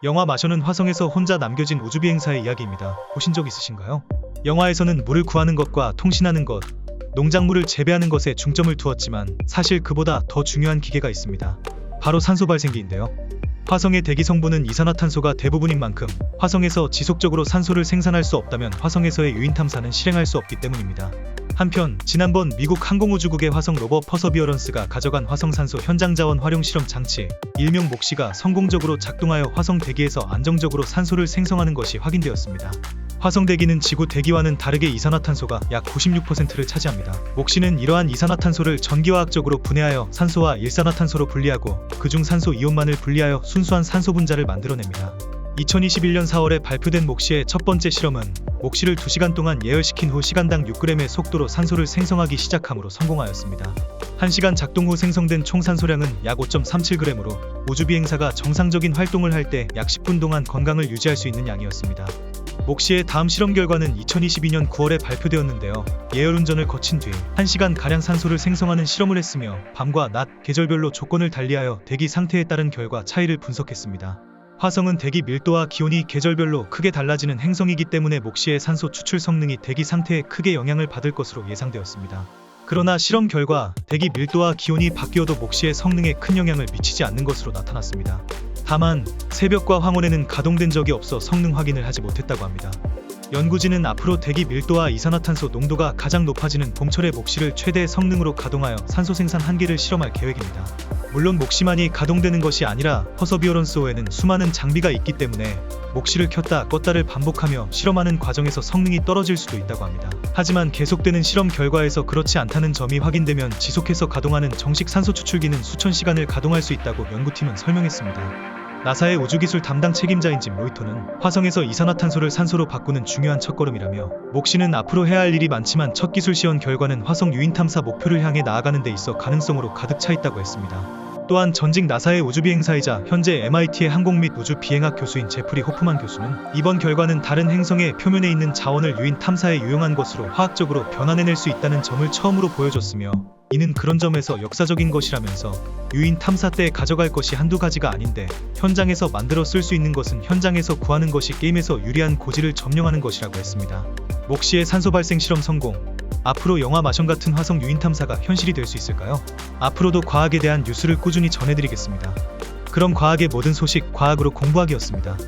영화 마션은 화성에서 혼자 남겨진 우주비행사의 이야기입니다. 보신 적 있으신가요? 영화에서는 물을 구하는 것과 통신하는 것, 농작물을 재배하는 것에 중점을 두었지만 사실 그보다 더 중요한 기계가 있습니다. 바로 산소 발생기인데요. 화성의 대기 성분은 이산화탄소가 대부분인 만큼 화성에서 지속적으로 산소를 생산할 수 없다면 화성에서의 유인 탐사는 실행할 수 없기 때문입니다. 한편 지난번 미국 항공우주국의 화성 로버 퍼서비어런스가 가져간 화성산소 현장 자원 활용 실험 장치 일명 목시가 성공적으로 작동하여 화성 대기에서 안정적으로 산소를 생성하는 것이 확인되었습니다. 화성 대기는 지구 대기와는 다르게 이산화탄소가 약 96%를 차지합니다. 목시는 이러한 이산화탄소를 전기화학적으로 분해하여 산소와 일산화탄소로 분리하고 그중 산소 이온만을 분리하여 순수한 산소 분자를 만들어냅니다. 2021년 4월에 발표된 목시의 첫 번째 실험은 목시를 2시간 동안 예열시킨 후 시간당 6g의 속도로 산소를 생성하기 시작함으로 성공하였습니다. 1시간 작동 후 생성된 총 산소량은 약 5.37g으로 우주비행사가 정상적인 활동을 할 때 약 10분 동안 건강을 유지할 수 있는 양이었습니다. 목시의 다음 실험 결과는 2022년 9월에 발표되었는데요. 예열 운전을 거친 뒤 1시간가량 산소를 생성하는 실험을 했으며 밤과 낮, 계절별로 조건을 달리하여 대기 상태에 따른 결과 차이를 분석했습니다. 화성은 대기 밀도와 기온이 계절별로 크게 달라지는 행성이기 때문에 목시의 산소 추출 성능이 대기 상태에 크게 영향을 받을 것으로 예상되었습니다. 그러나 실험 결과 대기 밀도와 기온이 바뀌어도 목시의 성능에 큰 영향을 미치지 않는 것으로 나타났습니다. 다만 새벽과 황혼에는 가동된 적이 없어 성능 확인을 하지 못했다고 합니다. 연구진은 앞으로 대기 밀도와 이산화탄소 농도가 가장 높아지는 봄철에 목시를 최대 성능으로 가동하여 산소 생산 한계를 실험할 계획입니다. 물론 목시만이 가동되는 것이 아니라 퍼서비어런스호에는 수많은 장비가 있기 때문에 목시를 켰다 껐다를 반복하며 실험하는 과정에서 성능이 떨어질 수도 있다고 합니다. 하지만 계속되는 실험 결과에서 그렇지 않다는 점이 확인되면 지속해서 가동하는 정식 산소 추출기는 수천 시간을 가동할 수 있다고 연구팀은 설명했습니다. 나사의 우주기술 담당 책임자인 짐 로이터는 화성에서 이산화탄소를 산소로 바꾸는 중요한 첫걸음이라며 목시는 앞으로 해야 할 일이 많지만 첫 기술 시험 결과는 화성 유인 탐사 목표를 향해 나아가는 데 있어 가능성으로 가득 차 있다고 했습니다. 또한 전직 나사의 우주비행사이자 현재 MIT의 항공 및 우주비행학 교수인 제프리 호프만 교수는 이번 결과는 다른 행성의 표면에 있는 자원을 유인 탐사에 유용한 것으로 화학적으로 변환해낼 수 있다는 점을 처음으로 보여줬으며 이는 그런 점에서 역사적인 것이라면서 유인 탐사 때 가져갈 것이 한두 가지가 아닌데 현장에서 만들어 쓸 수 있는 것은 현장에서 구하는 것이 게임에서 유리한 고지를 점령하는 것이라고 했습니다. 목시의 산소 발생 실험 성공. 앞으로 영화 마션 같은 화성 유인 탐사가 현실이 될 수 있을까요? 앞으로도 과학에 대한 뉴스를 꾸준히 전해드리겠습니다. 그럼 과학의 모든 소식 과학으로 공부하기였습니다.